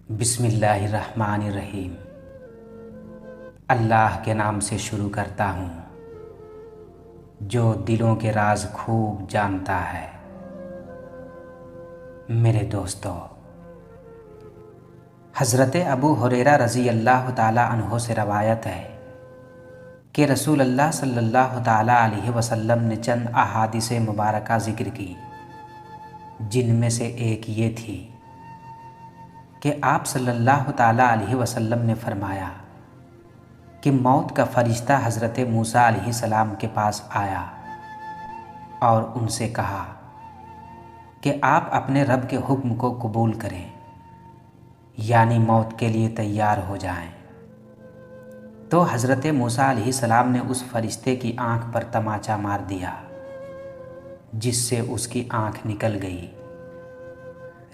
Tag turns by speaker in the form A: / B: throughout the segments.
A: بسم اللہ الرحمن الرحیم۔ اللہ کے نام سے شروع کرتا ہوں جو دلوں کے راز خوب جانتا ہے۔ میرے دوستو، حضرت ابو ہریرہ رضی اللہ تعالیٰ عنہ سے روایت ہے کہ رسول اللہ صلی اللہ تعالیٰ علیہ وسلم نے چند احادیث مبارکہ ذکر کی، جن میں سے ایک یہ تھی کہ آپ صلی اللہ تعالیٰ علیہ وسلم نے فرمایا کہ موت کا فرشتہ حضرت موسیٰ علیہ السلام کے پاس آیا اور ان سے کہا کہ آپ اپنے رب کے حکم کو قبول کریں، یعنی موت کے لیے تیار ہو جائیں۔ تو حضرت موسیٰ علیہ السلام نے اس فرشتے کی آنکھ پر تماچا مار دیا، جس سے اس کی آنکھ نکل گئی۔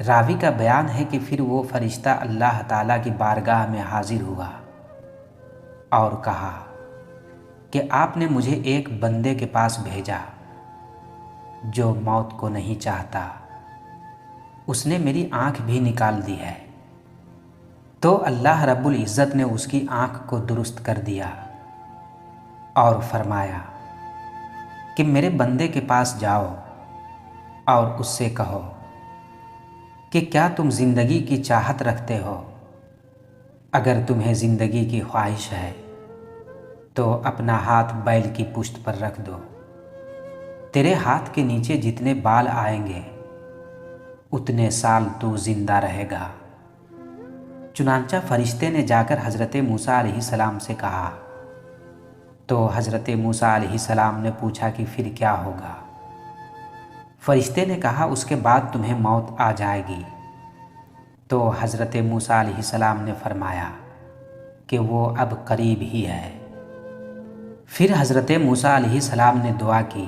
A: راوی کا بیان ہے کہ پھر وہ فرشتہ اللہ تعالیٰ کی بارگاہ میں حاضر ہوا اور کہا کہ آپ نے مجھے ایک بندے کے پاس بھیجا جو موت کو نہیں چاہتا، اس نے میری آنکھ بھی نکال دی ہے۔ تو اللہ رب العزت نے اس کی آنکھ کو درست کر دیا اور فرمایا کہ میرے بندے کے پاس جاؤ اور اس سے کہو کہ کیا تم زندگی کی چاہت رکھتے ہو؟ اگر تمہیں زندگی کی خواہش ہے تو اپنا ہاتھ بیل کی پشت پر رکھ دو، تیرے ہاتھ کے نیچے جتنے بال آئیں گے اتنے سال تو زندہ رہے گا۔ چنانچہ فرشتے نے جا کر حضرت موسیٰ علیہ السلام سے کہا تو حضرت موسیٰ علیہ السلام نے پوچھا کہ پھر کیا ہوگا؟ فرشتے نے کہا اس کے بعد تمہیں موت آ جائے گی۔ تو حضرت موسیٰ علیہ السلام نے فرمایا کہ وہ اب قریب ہی ہے۔ پھر حضرت موسیٰ علیہ السلام نے دعا کی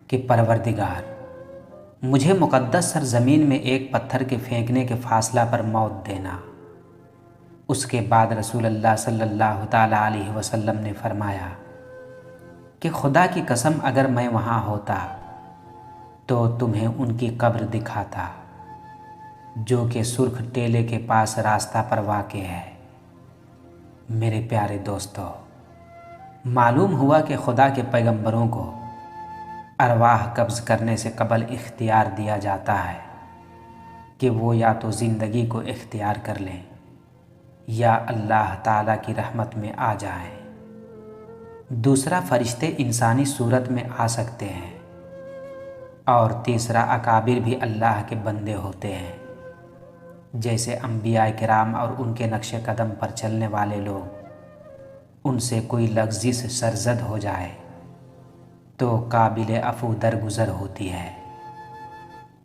A: کہ پروردگار، مجھے مقدس سرزمین میں ایک پتھر کے پھینکنے کے فاصلہ پر موت دینا۔ اس کے بعد رسول اللہ صلی اللہ تعالیٰ علیہ وسلم نے فرمایا کہ خدا کی قسم اگر میں وہاں ہوتا تو تمہیں ان کی قبر دکھاتا، جو کہ سرخ ٹیلے کے پاس راستہ پر واقع ہے۔ میرے پیارے دوستو، معلوم ہوا کہ خدا کے پیغمبروں کو ارواح قبض کرنے سے قبل اختیار دیا جاتا ہے کہ وہ یا تو زندگی کو اختیار کر لیں یا اللہ تعالیٰ کی رحمت میں آ جائیں۔ دوسرا، فرشتے انسانی صورت میں آ سکتے ہیں، اور تیسرا، اکابر بھی اللہ کے بندے ہوتے ہیں، جیسے انبیاء کرام اور ان کے نقش قدم پر چلنے والے لوگ۔ ان سے کوئی لغزش سرزد ہو جائے تو قابل عفو درگزر ہوتی ہے۔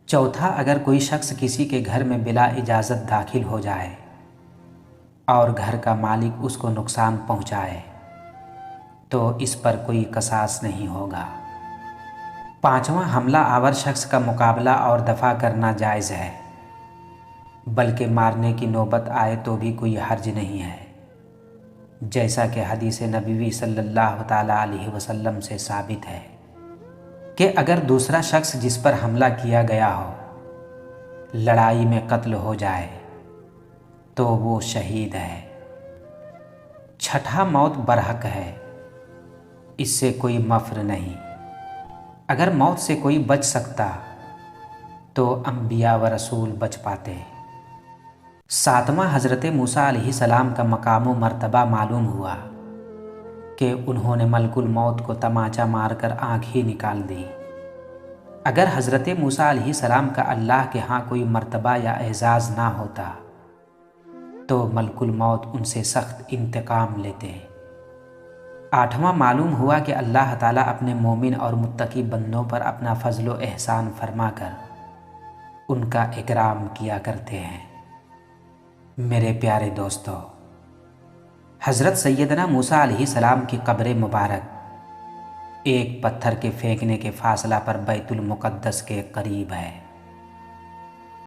A: چوتھا، اگر کوئی شخص کسی کے گھر میں بلا اجازت داخل ہو جائے اور گھر کا مالک اس کو نقصان پہنچائے تو اس پر کوئی قصاص نہیں ہوگا۔ پانچواں، حملہ آور شخص کا مقابلہ اور دفاع کرنا جائز ہے، بلکہ مارنے کی نوبت آئے تو بھی کوئی حرج نہیں ہے، جیسا کہ حدیث نبوی صلی اللہ تعالیٰ علیہ وسلم سے ثابت ہے کہ اگر دوسرا شخص جس پر حملہ کیا گیا ہو لڑائی میں قتل ہو جائے تو وہ شہید ہے۔ چھٹا، موت برحق ہے، اس سے کوئی مفر نہیں۔ اگر موت سے کوئی بچ سکتا تو انبیاء و رسول بچ پاتے۔ ساتواں، حضرت موسیٰ علیہ السلام کا مقام و مرتبہ معلوم ہوا کہ انہوں نے ملک الموت کو تماچا مار کر آنکھ ہی نکال دی۔ اگر حضرت موسیٰ علیہ السلام کا اللہ کے ہاں کوئی مرتبہ یا اعزاز نہ ہوتا تو ملک الموت ان سے سخت انتقام لیتے۔ آٹھواں، معلوم ہوا کہ اللہ تعالیٰ اپنے مومن اور متقی بندوں پر اپنا فضل و احسان فرما کر ان کا اکرام کیا کرتے ہیں۔ میرے پیارے دوستو، حضرت سیدنا موسیٰ علیہ السلام کی قبر مبارک ایک پتھر کے پھینکنے کے فاصلہ پر بیت المقدس کے قریب ہے۔